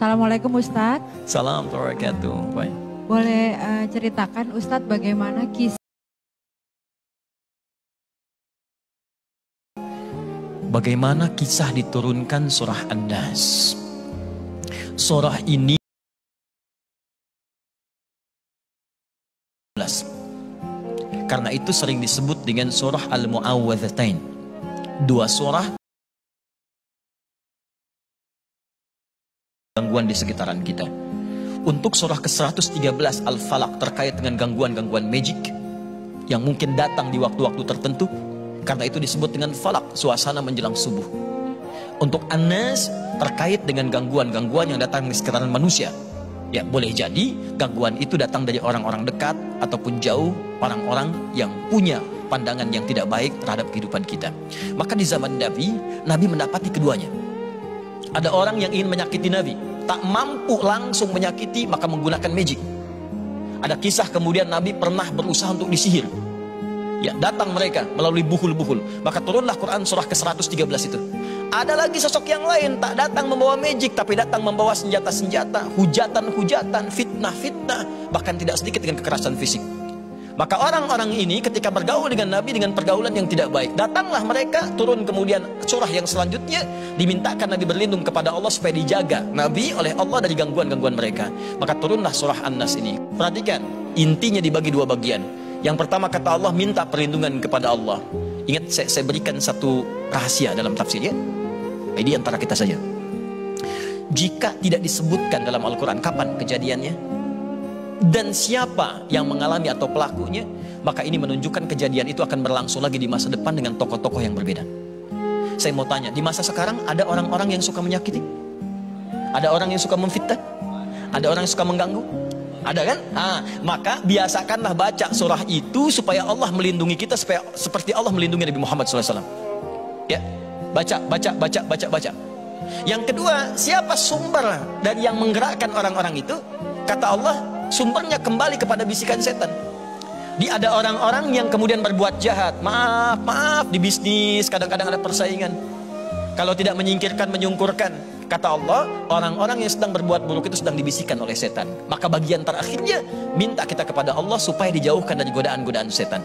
Assalamualaikum Ustadz. Salam wabarakatuh. Baik. Boleh ceritakan Ustadz bagaimana kisah diturunkan surah An-Nas. Surah ini karena itu sering disebut dengan surah Al-Mu'awwadzatain. Dua surah gangguan di sekitaran kita. Untuk surah ke-113 Al-Falaq terkait dengan gangguan-gangguan magic yang mungkin datang di waktu-waktu tertentu, karena itu disebut dengan falak, suasana menjelang subuh. Untuk An-Nas terkait dengan gangguan-gangguan yang datang di sekitaran manusia. Ya, boleh jadi gangguan itu datang dari orang-orang dekat ataupun jauh, orang-orang yang punya pandangan yang tidak baik terhadap kehidupan kita. Maka di zaman Nabi mendapati keduanya. Ada orang yang ingin menyakiti Nabi, tak mampu langsung menyakiti, maka menggunakan magic. Ada kisah kemudian Nabi pernah berusaha untuk disihir. Ya, datang mereka melalui buhul-buhul. Maka turunlah Quran surah ke-113 itu. Ada lagi sosok yang lain, tak datang membawa magic, tapi datang membawa senjata-senjata, hujatan-hujatan, fitnah-fitnah, bahkan tidak sedikit dengan kekerasan fisik. Maka orang-orang ini ketika bergaul dengan Nabi dengan pergaulan yang tidak baik, datanglah mereka, turun kemudian surah yang selanjutnya, dimintakan Nabi berlindung kepada Allah supaya dijaga Nabi oleh Allah dari gangguan-gangguan mereka. Maka turunlah surah An-Nas ini. Perhatikan, intinya dibagi dua bagian. Yang pertama kata Allah, minta perlindungan kepada Allah. Ingat, saya berikan satu rahasia dalam tafsirnya. Ini antara kita saja. Jika tidak disebutkan dalam Al-Quran kapan kejadiannya dan siapa yang mengalami atau pelakunya, maka ini menunjukkan kejadian itu akan berlangsung lagi di masa depan dengan tokoh-tokoh yang berbeda. Saya mau tanya, di masa sekarang ada orang-orang yang suka menyakiti? Ada orang yang suka memfitnah? Ada orang yang suka mengganggu? Ada kan? Maka biasakanlah baca surah itu supaya Allah melindungi kita, supaya seperti Allah melindungi Nabi Muhammad SAW. Ya, baca. Yang kedua, siapa sumber dari yang menggerakkan orang-orang itu? Kata Allah, sumbernya kembali kepada bisikan setan. Ada orang-orang yang kemudian berbuat jahat, maaf di bisnis kadang-kadang ada persaingan. Kalau tidak menyingkirkan, menyungkurkan, kata Allah, orang-orang yang sedang berbuat buruk itu sedang dibisikkan oleh setan. Maka bagian terakhirnya, minta kita kepada Allah supaya dijauhkan dari godaan-godaan setan.